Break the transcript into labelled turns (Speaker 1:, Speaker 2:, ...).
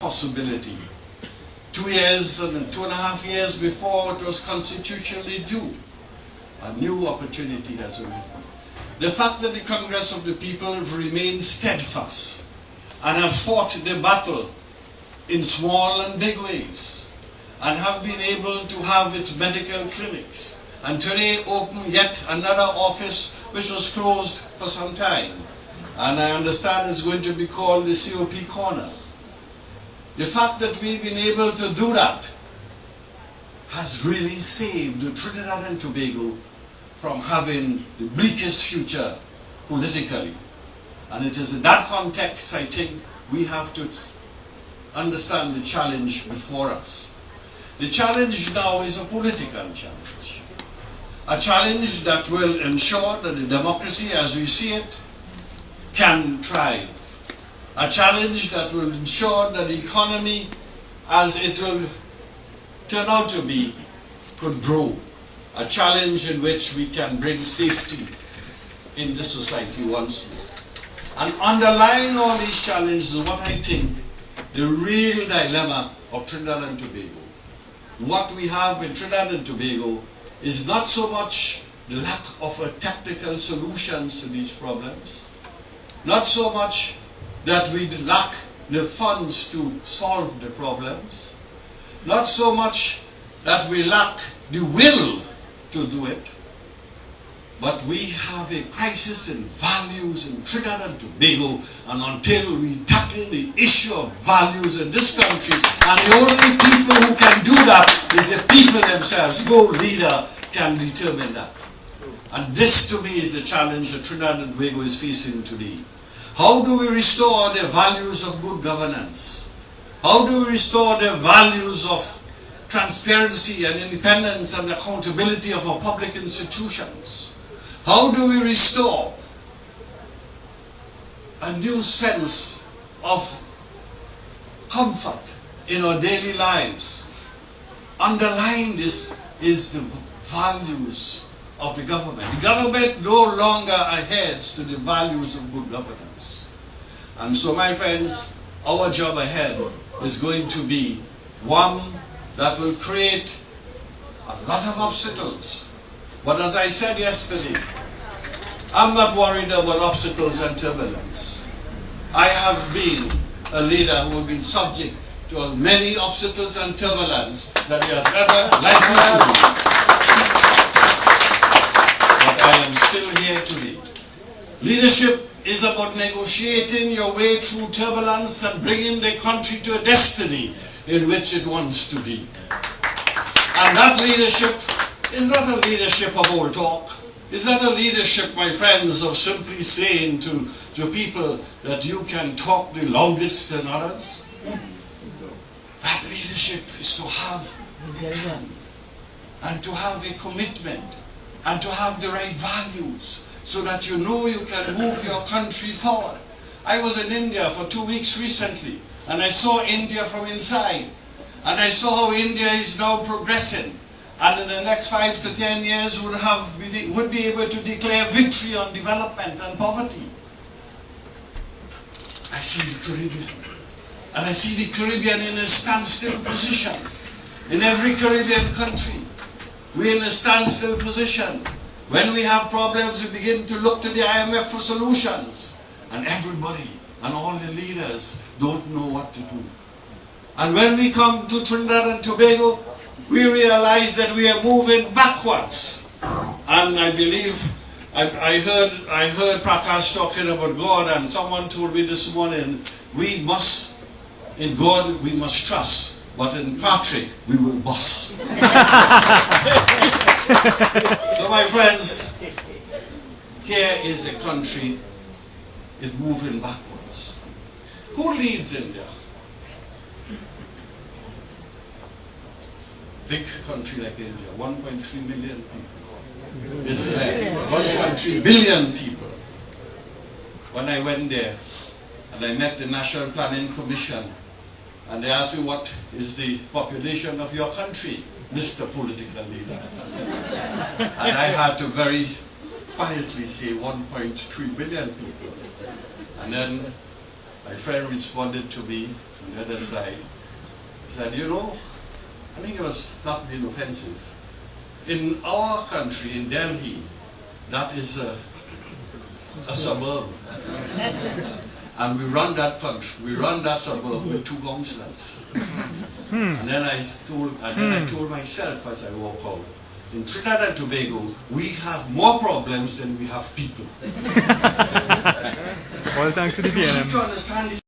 Speaker 1: possibility. 2 years and 2.5 years before it was constitutionally due, a new opportunity has arisen. The fact that the Congress of the People have remained steadfast and have fought the battle in small and big ways and have been able to have its medical clinics and today open yet another office which was closed for some time, and I understand it's going to be called the COP Corner. The fact that we've been able to do that has really saved Trinidad and Tobago from having the bleakest future politically. And it is in that context, I think, we have to understand the challenge before us. The challenge now is a political challenge. A challenge that will ensure that the democracy as we see it can thrive. A challenge that will ensure that the economy as it will turn out to be could grow. A challenge in which we can bring safety in the society once more. And underlying all these challenges is what I think the real dilemma of Trinidad and Tobago. What we have in Trinidad and Tobago is not so much the lack of technical solutions to these problems, not so much that we lack the funds to solve the problems, not so much that we lack the will to do it, but we have a crisis in values in Trinidad and Tobago, and until we tackle the issue of values in this country, and the only people who can do that is the people themselves. No leader can determine that. And this to me is the challenge that Trinidad and Tobago is facing today. How do we restore the values of good governance? How do we restore the values of transparency and independence and accountability of our public institutions? How do we restore a new sense of comfort in our daily lives? Underlying this is the values of the government. The government no longer adheres to the values of good governance. And so, my friends, our job ahead is going to be one that will create a lot of obstacles. But as I said yesterday, I'm not worried about obstacles and turbulence. I have been a leader who has been subject to as many obstacles and turbulence that he has ever likely to be. But I am still here today. Leadership is about negotiating your way through turbulence and bringing the country to a destiny in which it wants to be. And that leadership is not a leadership of old talk. It's not a leadership, my friends, of simply saying to people that you can talk the loudest than others. That leadership is to have a plan and to have a commitment and to have the right values so that you know you can move your country forward. I was in India for 2 weeks recently, and I saw India from inside. And I saw how India is now progressing. And in the next 5 to 10 years would be able to declare victory on development and poverty. I see the Caribbean. And I see the Caribbean in a standstill position. In every Caribbean country, we're in a standstill position. When we have problems, we begin to look to the IMF for solutions. And everybody and all the leaders don't know what to do. And when we come to Trinidad and Tobago, we realize that we are moving backwards. And I believe, I heard Prakash talking about God, and someone told me this morning, in God we must trust, but in Patrick we will bust. So my friends, here is a country is moving backwards. Who leads India? Big country like India, 1.3 million people. Israel, 1.3 billion people. When I went there and I met the National Planning Commission and they asked me, what is the population of your country, Mr. Political Leader? And I had to very quietly say 1.3 billion people. And then my friend responded to me, on the other side. He said, you know, I think it was not being offensive. In our country, in Delhi, that is a suburb. And we run that country, we run that suburb with 2 councillors. And then I told myself as I walk out, in Trinidad and Tobago, we have more problems than we have people.
Speaker 2: All thanks to the
Speaker 1: You have to understand this.